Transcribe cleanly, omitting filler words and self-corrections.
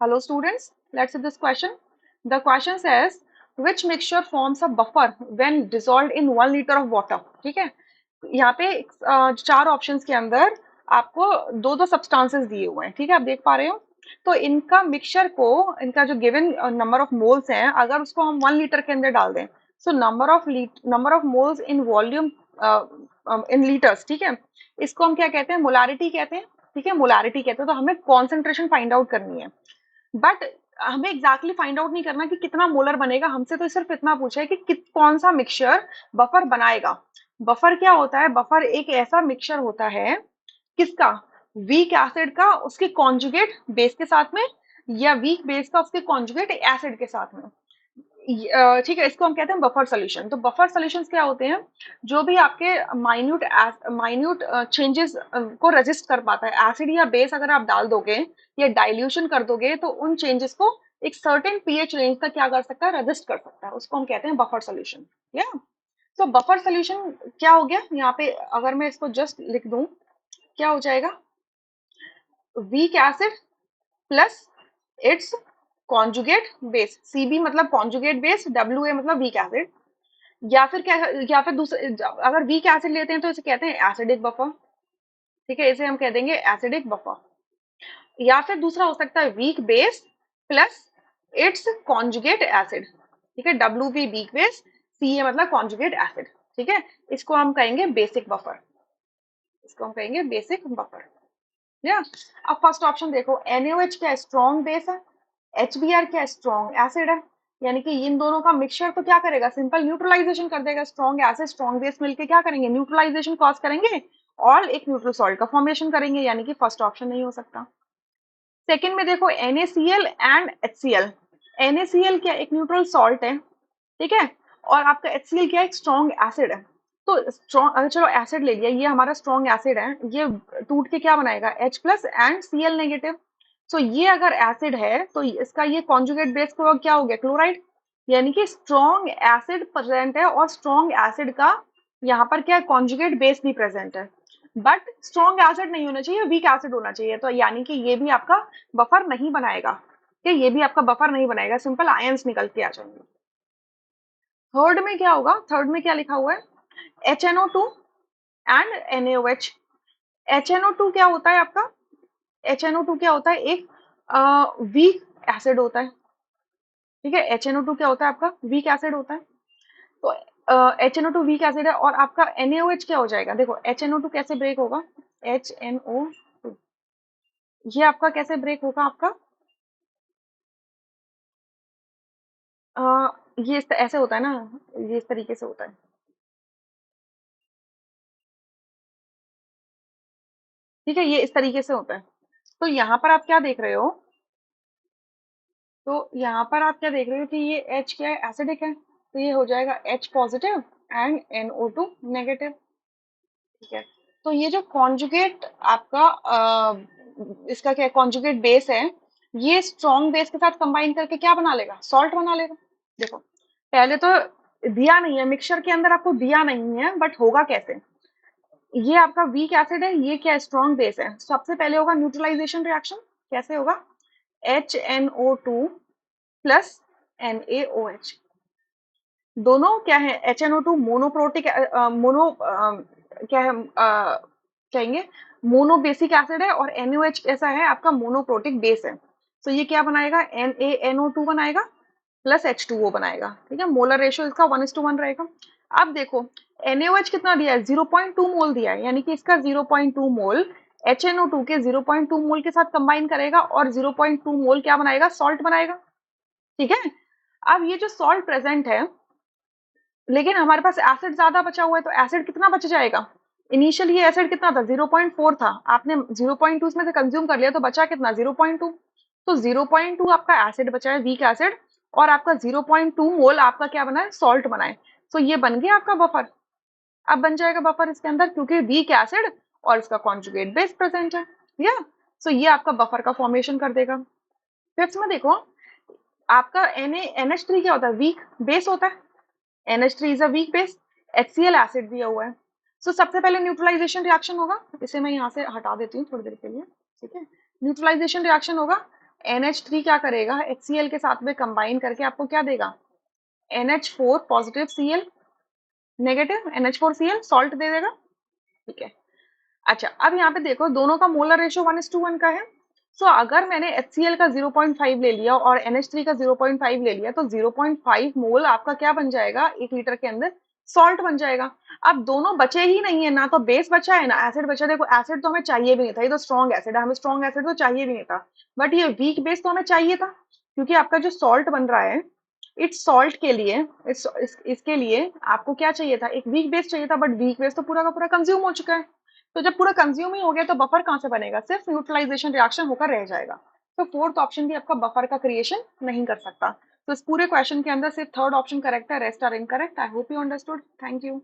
Hello students, let's see this question. The question says which mixture forms a buffer when dissolved in 1 liter of water. ठीक है, यहाँ पे चार options के अंदर आपको दो दो सब्सटेंसेस दिए हुए हैं. ठीक है, आप देख पा रहे हो. तो इनका मिक्सचर को, इनका जो गिवन नंबर ऑफ मोल्स हैं, अगर उसको हम 1 लीटर के अंदर डाल दें, so number of moles in volume in litres. ठीक है, इसको हम क्या कहते हैं? मोलारिटी कहते हैं. ठीक है, मोलारिटी कहते हैं. तो हमें कॉन्सेंट्रेशन फाइंड आउट करनी है, बट हमें एग्जैक्टली फाइंड आउट नहीं करना कि कितना मोलर बनेगा. हमसे तो सिर्फ इतना पूछा है कि कौन सा मिक्सचर बफर बनाएगा. बफर क्या होता है? बफर एक ऐसा मिक्सचर होता है, किसका? वीक एसिड का उसके कॉन्जुगेट बेस के साथ में, या वीक बेस का उसके कॉन्जुगेट एसिड के साथ में. ठीक है, इसको हम कहते हैं बफर सोल्यूशन. तो बफर सोल्यूशंस क्या होते हैं? जो भी आपके माइन्यूट माइन्यूट चेंजेस को रेजिस्ट कर पाता है. एसिड या बेस अगर आप डाल दोगे या डाइल्यूशन कर दोगे, तो उन चेंजेस को एक सर्टेन पीएच रेंज तक क्या कर सकता है? रेजिस्ट कर सकता है. उसको हम कहते हैं बफर सोल्यूशन. या तो बफर सोल्यूशन क्या हो गया यहाँ पे? अगर मैं इसको जस्ट लिख दूं, क्या हो जाएगा? Weak acid plus it's conjugate base. CB मतलब कॉन्जुगेट बेस, डब्ल्यू ए मतलब वीक एसिड. या फिर क्या, या फिर दूसरे, अगर वीक एसिड लेते हैं तो इसे कहते हैं एसिडिक बफर. ठीक है, इसे हम कह देंगे एसिडिक बफर. या फिर दूसरा हो सकता है weak base plus it's conjugate acid. ठीक है, डब्ल्यू बी वीक बेस, सी ए मतलब कॉन्जुगेट एसिड. ठीक है, इसको हम कहेंगे बेसिक बफर. इसको हम कहेंगे बेसिक बफर. या अब फर्स्ट ऑप्शन देखो, NaOH क्या स्ट्रॉन्ग बेस है, HBr क्या स्ट्रॉन्ग एसिड है. यानी कि इन दोनों का मिक्सचर तो क्या करेगा? सिंपल न्यूट्रलाइजेशन कर देगा. स्ट्रॉन्ग एसिड स्ट्रॉन्ग बेस मिलके क्या करेंगे? न्यूट्रलाइजेशन कॉज करेंगे और एक न्यूट्रल सॉल्ट का फॉर्मेशन करेंगे. यानी कि फर्स्ट ऑप्शन नहीं हो सकता. सेकंड में देखो, NaCl एंड HCl. NaCl क्या एक न्यूट्रल सॉल्ट है, ठीक है, और आपका HCl क्या एक स्ट्रॉन्ग एसिड है. तो स्ट्रॉन्ग, चलो एसिड ले लिया, ये हमारा स्ट्रॉन्ग एसिड है, ये टूट के क्या बनाएगा? H plus and Cl negative. So ये अगर एसिड है तो इसका ये कॉन्जुगेट बेस को क्या हो गया? क्लोराइड. यानी कि स्ट्रॉन्ग एसिड प्रेजेंट है और स्ट्रॉन्ग एसिड का यहाँ पर क्या कॉन्जुगेट बेस भी प्रेजेंट है. बट स्ट्रॉन्ग एसिड नहीं होना चाहिए, वीक एसिड होना चाहिए. तो यानी कि ये भी आपका बफर नहीं बनाएगा. कि ये भी आपका बफर नहीं बनाएगा, सिंपल आयंस निकल के आ जाएंगे. थर्ड में क्या होगा? थर्ड में क्या लिखा हुआ है? HNO2 and NaOH. HNO2 क्या होता है आपका? HNO2 क्या होता है? एक वीक एसिड होता है. ठीक है, HNO2 क्या होता है आपका? वीक एसिड होता है. तो HNO2 वीक एसिड है, और आपका NaOH क्या हो जाएगा? देखो HNO2 कैसे ब्रेक होगा? HNO2 ये आपका कैसे ब्रेक होगा? आपका ये ऐसे होता है ना, ये इस तरीके से होता है. ठीक है, ये इस तरीके से होता है. तो यहाँ पर आप क्या देख रहे हो? तो यहाँ पर आप क्या देख रहे हो कि ये H क्या है? एसिडिक है. तो ये हो जाएगा H positive and NO2 negative. ठीक है, तो ये जो कॉन्जुगेट आपका इसका क्या कॉन्जुगेट बेस है, ये स्ट्रॉन्ग बेस के साथ कंबाइन करके क्या बना लेगा? सॉल्ट बना लेगा. देखो, पहले तो दिया नहीं है मिक्सचर के अंदर, आपको दिया नहीं है, बट होगा कैसे? ये आपका वीक एसिड है, ये क्या स्ट्रॉन्ग बेस है. सबसे पहले होगा न्यूट्रलाइजेशन रिएक्शन. कैसे होगा? HNO2 plus NaOH. दोनों क्या है? HNO2 मोनोप्रोटिक मोनो क्या है कहेंगे मोनो बेसिक एसिड है, और NaOH कैसा है? आपका मोनोप्रोटिक बेस है. तो ये क्या बनाएगा? NaNO2 बनाएगा प्लस H2O बनाएगा. ठीक है, मोलर रेशियो इसका 1:1 रहेगा. अब देखो, NaOH कितना दिया है? 0.2 मोल दिया है. यानी कि इसका 0.2 मोल HNO2 के 0.2 मोल के साथ कंबाइन करेगा, और 0.2 मोल क्या बनाएगा? सॉल्ट बनाएगा. ठीक है, अब ये जो सॉल्ट प्रेजेंट है, लेकिन हमारे पास एसिड ज्यादा बचा हुआ है, तो एसिड कितना बच जाएगा? इनिशियल ये एसिड कितना था? 0.4 था. आपने 0.2 इसमें से कंज्यूम कर लिया, तो बचा कितना? 0.2. तो 0.2 आपका एसिड बचा है, वीक एसिड, और आपका 0.2 मोल आपका क्या बना है? सॉल्ट बना है. तो ये बन गया आपका बफर. अब बन जाएगा बफर इसके अंदर, क्योंकि वीक एसिड और इसका कॉन्जुगेट बेस प्रेजेंट है. या सो ये आपका बफर का फॉर्मेशन कर देगा. फिफ्थ में देखो, आपका NH3 क्या होता है? वीक बेस होता है. NH3 is a weak base. HCl acid दिया हुआ है. सो सबसे पहले न्यूट्रलाइजेशन रिएक्शन होगा. इसे मैं यहाँ से हटा देती हूँ थोड़ी देर के लिए. ठीक है, न्यूट्रलाइजेशन रिएक्शन होगा. NH3 क्या करेगा, HCl के साथ में कंबाइन करके आपको क्या देगा, NH4 positive Cl negative, NH4Cl salt दे देगा, ठीक है। अच्छा, अब यहाँ पे देखो दोनों का मोलर रेशियो 1:1 का है। सो अगर मैंने HCl का 0.5 ले लिया और NH3 का 0.5 ले लिया, तो 0.5 मोल आपका क्या बन जाएगा, 1 लीटर के अंदर सॉल्ट बन जाएगा। अब दोनों बचे ही नहीं है, ना तो बेस बचा है ना एसिड बचा। देखो एसिड तो हमें चाहिए भी नहीं था, ये तो स्ट्रॉन्ग एसिड है, हमें स्ट्रॉन्ग एसिड तो चाहिए भी नहीं था, बट ये वीक बेस तो हमें चाहिए था, क्योंकि आपका जो सॉल्ट बन रहा है, इट्स सॉल्ट के लिए इसके लिए आपको क्या चाहिए था, एक वीक बेस चाहिए था, बट वीक बेस तो पूरा का पूरा कंज्यूम हो चुका है। तो जब पूरा कंज्यूम ही हो गया तो बफर कहाँ से बनेगा, सिर्फ न्यूट्रलाइजेशन रिएक्शन होकर रह जाएगा। तो फोर्थ ऑप्शन भी आपका बफर का क्रिएशन नहीं कर सकता। तो इस पूरे क्वेश्चन के अंदर सिर्फ थर्ड ऑप्शन करेक्ट है, rest are incorrect. I hope you understood. Thank you.